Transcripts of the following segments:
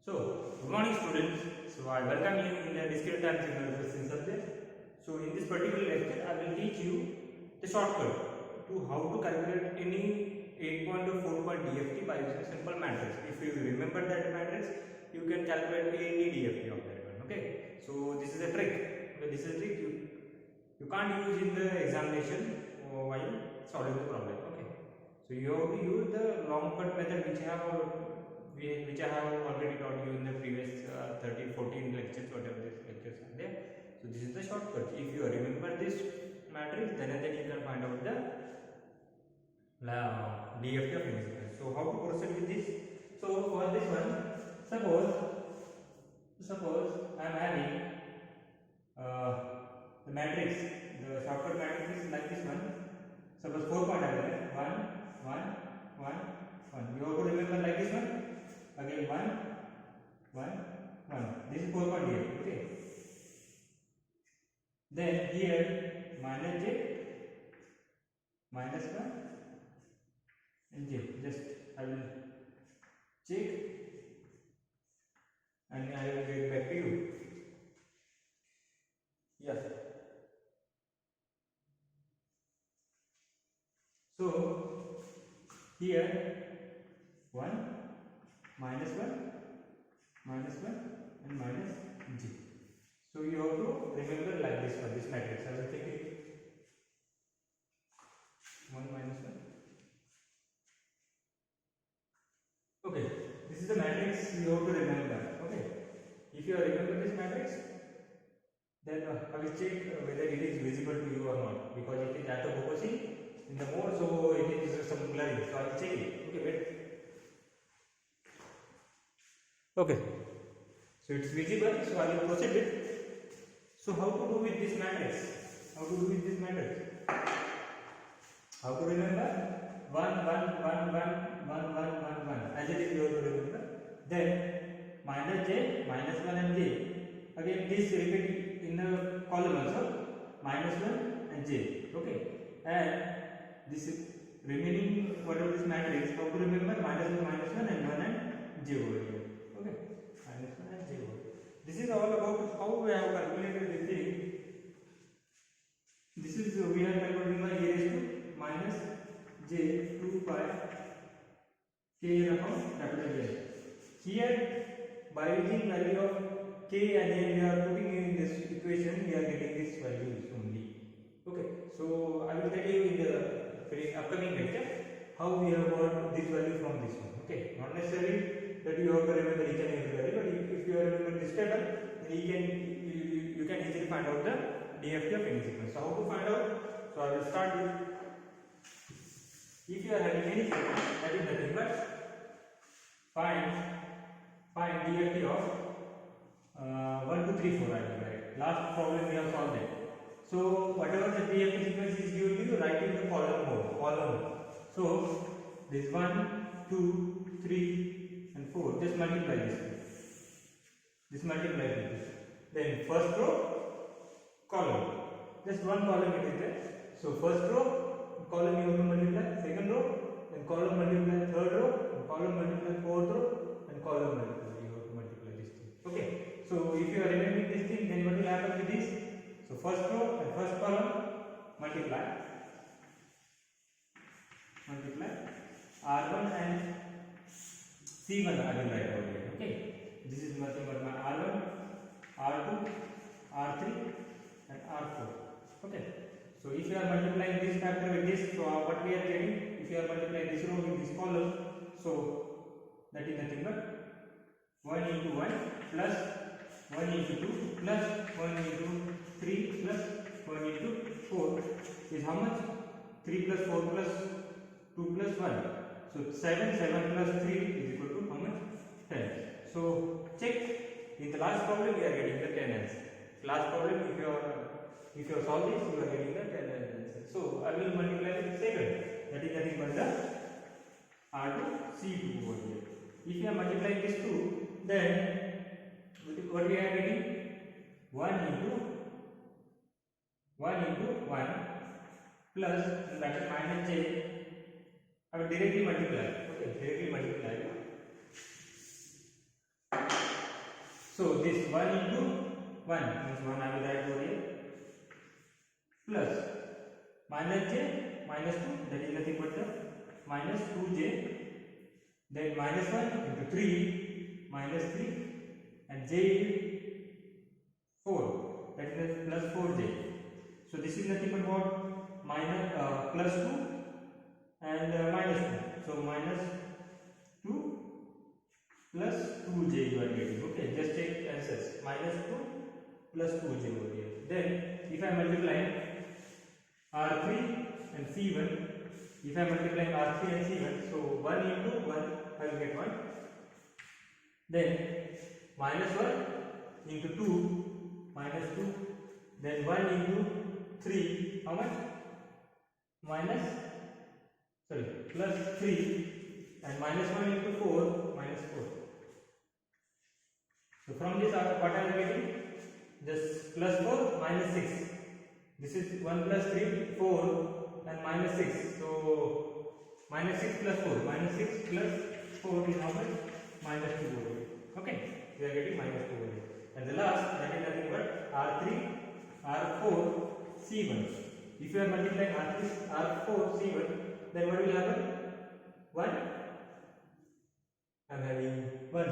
Good morning students. So I welcome you in the discrete time signal processing subject. So in this particular lecture I will teach you the shortcut to how to calculate any 8-point or 4-point DFT by using simple matrix. If you remember that matrix, you can calculate any DFT of that one. Okay. So this is a trick. Okay, this is a trick you can't use in the examination while solving the problem. Okay. So you have to use the long cut method which I have already taught you in the previous 14 lectures, whatever these lectures are there. So this is the shortcut. If you remember this matrix, then you can find out the DFT of any sequence. So how to proceed with this? So for this one, suppose I am having the matrix. The shortcut matrix is like this one. Suppose 4 point I will have 1, 1, 1, 1. You have to remember like this one. Again 1, 1, 1. This is 4 point here. Okay. Then here minus j, minus 1 and j. Just I will check and I will get back to you. Yes. So here 1, minus 1, minus 1 and minus j. So you have to remember like this one, this matrix. I will take it 1 minus 1. Okay, this is the matrix you have to remember. Okay, if you remember this matrix, then I will check whether it is visible to you or not, because it is auto-focusing in the mode, so it is some blurring. So I will check it. Okay, wait. Okay, so it's visible, so I will proceed it. So how to do with this matrix? How to do with this matrix? How to remember? 1, 1, 1, 1, 1, 1, 1, 1. As it is, you have to remember. Then minus j, minus 1 and j. Again, this repeat in the column also. Minus 1 and j. Okay. And this remaining whatever this matrix, how to remember? Minus 1 and 1 and j over here. Okay. Minus 1 and j over here. This is all about how we have calculated this thing. This is we are calculating by e raised to minus j 2 pi k upon capital J. Here by using value of k and then we are putting in this equation, we are getting this values only. Okay, so I will tell you in the upcoming lecture how we have got this value from this one. Okay, not necessarily that you have to remember each and every value, but if you remember this table, then you can easily find out the DFT of any sequence. So how to find out? So I will start with, if you are having any sequence, that is nothing but find DFT of 1, 2, 3, 4. I will write. Last problem we have solved it. So whatever the DFT sequence is given to you, write in the column mode. So this 1, 2, 3 and 4. Just multiply this. This multiply with this. Then first row, column. Just one column it is there. So first row, column you have to multiply. Second row, then column multiply third row, and column multiply fourth row, and column multiply. You have to multiply this thing. Okay. So if you are remembering this thing, then what will happen with this? So first row and first column multiply R1 and C1 I will write over here. Okay. This is nothing but my R1, R2, R3 and R4. Okay. So if you are multiplying this factor with this, so what we are getting? If you are multiplying this row with this column, so that is nothing but 1 into 1 plus 1 into 2 plus 1 into 3 plus 1 into 4 is how much? 3 plus 4 plus 2 plus 1. So 7 plus 3 is equal to how much? 10. So check, in the last problem we are getting the 10 answer. Last problem, if you have solved this, you are getting the 10 answer. So I will multiply with second. That is nothing but the R2 C2 over here. If you are multiplying this 2, then what we are getting? 1 into 1 plus bracket minus j. I will directly multiply. Okay, directly multiply. So this 1 into 1 means 1 I will write over here, plus minus j minus 2, that is nothing but the minus 2j, then minus 1 into 3 minus 3, and j is 4, that is plus 4j. So this is nothing but what? Minus plus 2 and minus 2. So minus 2 plus 2j you are getting. Okay, just take answers. Minus 2 plus 2j over here. Then if I multiply R3 and C1, if I multiply R3 and C1, so 1 into 1 I will get 1. Then minus 1 into 2 minus 2. Then 1 into 3, how much? Plus 3, and minus 1 into 4 minus 4. So from this what I am getting? Just plus 4 minus 6. This is 1 plus 3, 4 and minus 6. So minus 6 plus 4. Minus 6 plus 4 is how much? Minus 2 over here. Okay, we are getting minus 2 over here. And the last, that is nothing but R3, R4, C1. If you are multiplying R3, R4, C1, then what will happen? 1. I am having 1.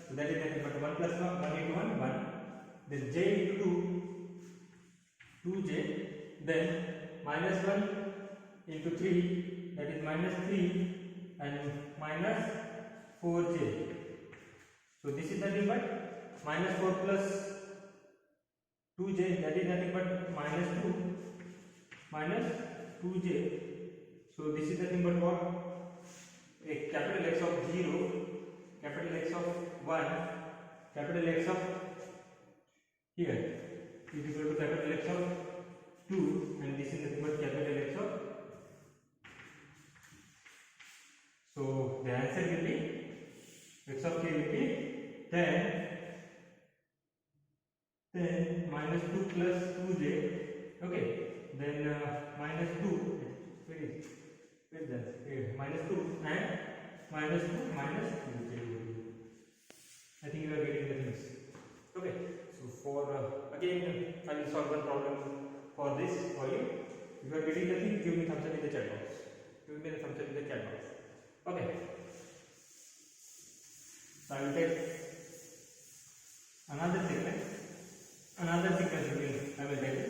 So that is nothing but 1 plus 1, 1 into 1, 1. Then j into 2, 2j. Then minus 1 into 3, that is minus 3, and minus 4j. So this is nothing but minus 4 plus 2j, that is nothing but minus 2 minus 2j. So this is nothing but what? A capital X of 0, capital X of 1, capital X of here is equal to capital X of 2, and this is nothing but capital X of. So the answer will be X of k will be 10 minus 2 plus 2j. Okay, then minus 2, minus 2 and minus 2 minus 2j. I think you are getting the things. Okay, so for again I will solve one problem for this for you. If you are getting the thing, give me thumbs up in the chat box. Give me the thumbs up in the chat box. Okay, so I will take another sequence. Another sequence I will take it.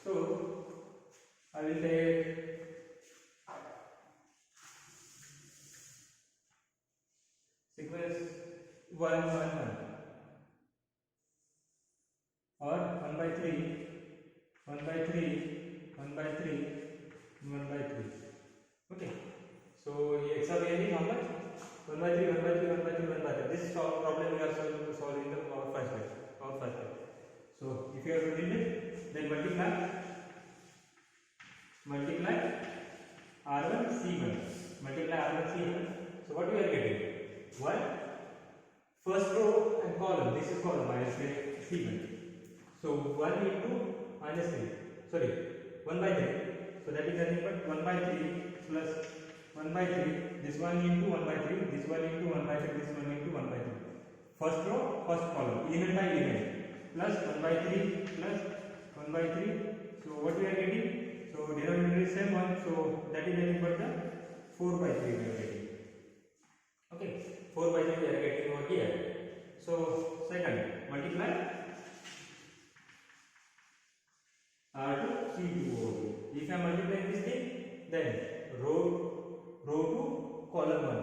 So I will take sequence 1 1 1 or 1 by 3 1 by 3 1 by 3 1 by 3. Okay, so x of n is how much? 1 by 3 1 by 3 1 by 3 1 by 3. This problem we are solving the power first step. So if you have to deal it, then multiply R1 C1. Multiply R1 C1. So what we are getting? 1 first row and column. This is column minus C1. So 1 into minus 3. Sorry, 1 by 3. So that is nothing but 1 by 3 plus 1 by 3. This 1 into 1 by 3. This 1 into 1 by 3. This 1 into 1 by 3. First row, first column. Element by element. Plus 1 by 3 plus 1 by 3. So what we are getting? So denominator is same one. So that is nothing but the 4 by 3 we are getting. Okay, 4 by 3 we are getting over here. So second, multiply R2 C2 over here. If I multiply this thing, then row to column 1.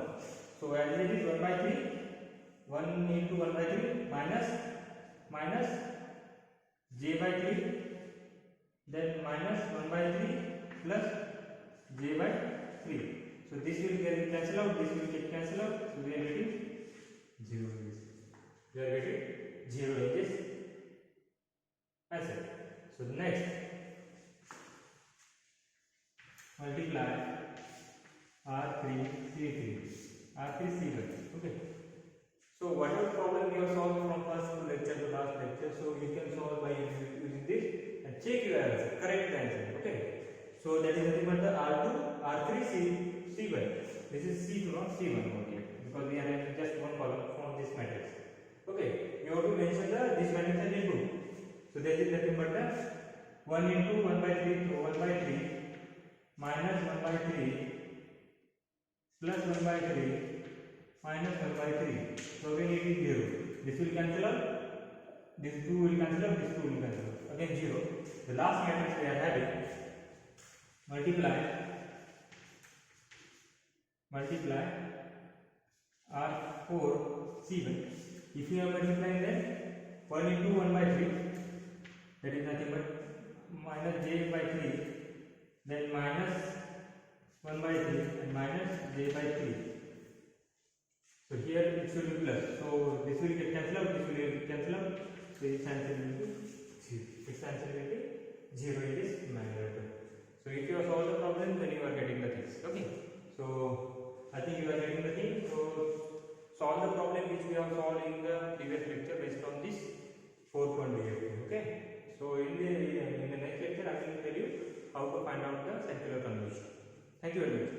So as it is 1 by 3, 1 into 1 by 3 minus j by 3, then minus 1 by 3 plus j by 3. So this will get cancel out, this will get cancel out. So we are getting 0 in this. We are getting 0 in this answer. So next, multiply R3 C3, R3 C1. Okay. So whatever problem you have solved from first lecture to last lecture, so you can solve by using this and check your answer, correct the answer. Okay. So that is nothing but the R2, R3 C1. This is C2 from C1 only, because we are having just one column from this matrix. Okay, you have to mention this matrix as into. So that is nothing but the 1 into 1 by 3, so 1 by 3 minus 1 by 3 plus 1 by 3 minus 1 by 3. So again it is 0. This will cancel out. This 2 will cancel out. This 2 will cancel out. Again 0. The last matrix we are having, multiply R4 C1. If you are multiplying then 1 into 1 by 3, that is nothing but minus j by 3, then minus 1 by 3 and minus j by 3. So here it should be plus. So this will get cancelled out, this will get cancelled out. So its answer will be 0. Its answer will be 0 in this manner. So if you have solved the problem, then you are getting the things. Okay. So I think you are getting the thing. So solve the problem which we have solved in the previous lecture based on this 4-point DFT. Okay. So in the next lecture I will tell you how to find out the circular convolution. Thank you very much.